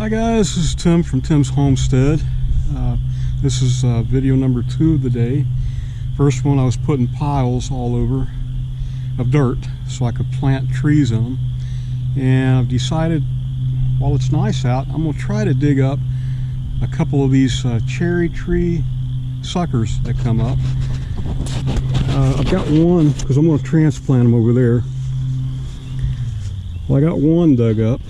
Hi guys, this is Tim from Tim's Homestead. This is video number 2 of the day. First one I was putting piles all over of dirt so I could plant trees in them. And I've decided, while it's nice out, I'm going to try to dig up a couple of these cherry tree suckers that come up. I've got one because I'm going to transplant them over there. Well, I got one dug up.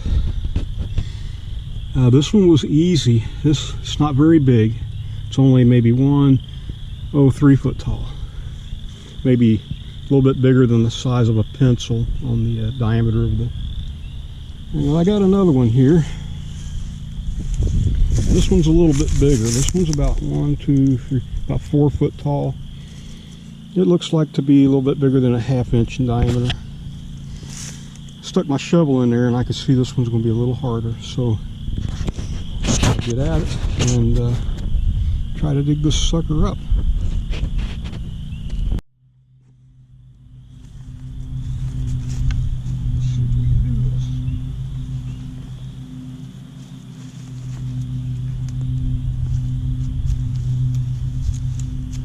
This one was easy. It's not very big. It's only maybe 3 foot tall. Maybe a little bit bigger than the size of a pencil on the diameter of the. And I got another one here. This one's a little bit bigger. This one's about about 4 foot tall. It looks like to be a little bit bigger than a 1/2 inch in diameter. Stuck my shovel in there and I could see this one's going to be a little harder. So I'll get at it and try to dig this sucker up. Let's see if we can do this.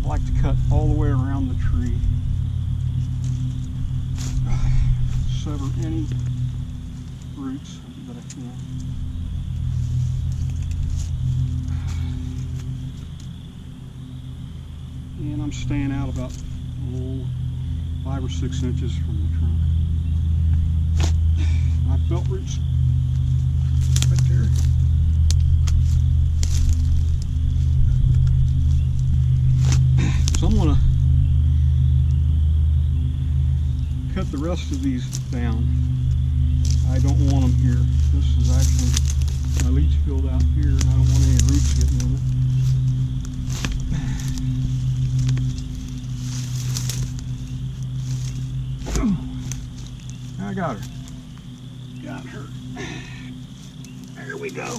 I like to cut all the way around the tree. Sever any roots that I can. And I'm staying out about 5 or 6 inches from the trunk. My felt roots right there. So I'm going to cut the rest of these down. I don't want them here. This is actually my leach field out here, and I don't want any roots getting in it. I got her. Got her. There we go.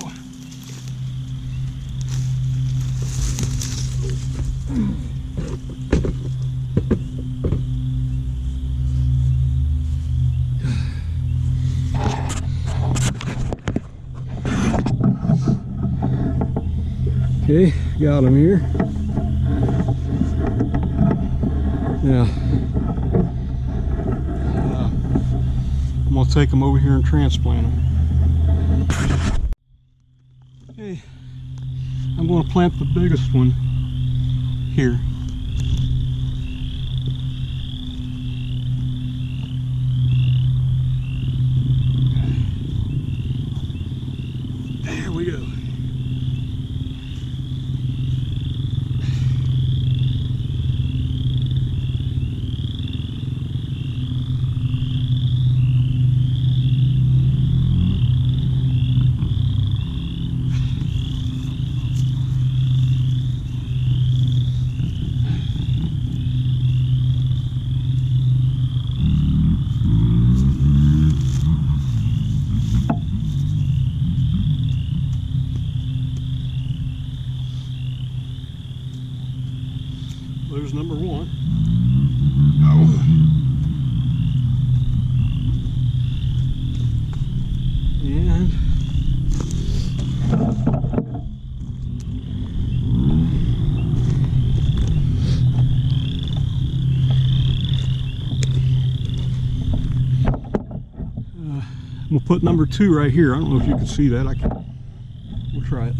Okay, got him here. Yeah. I'm going to take them over here and transplant them. Okay, I'm going to plant the biggest one here. There we go. There's number one. Oh. And I'm gonna put number 2 right here. I don't know if you can see that. We'll try it.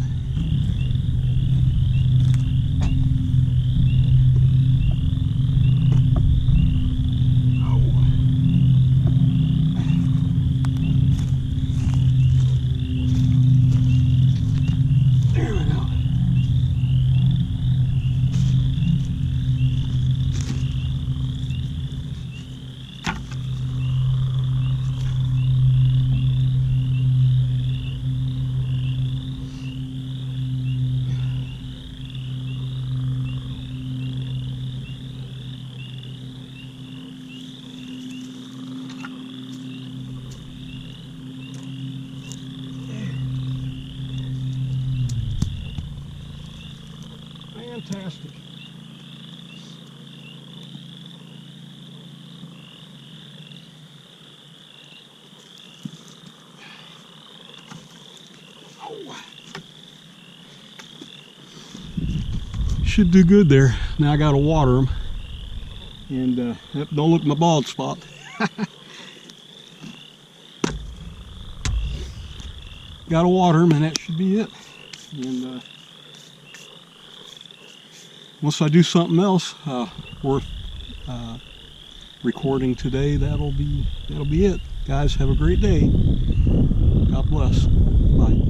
Should do good there. Now I gotta water them. And yep, don't look at my bald spot. Gotta water them, and that should be it. And once I do something else worth recording today, that'll be it. Guys, have a great day. God bless. Bye.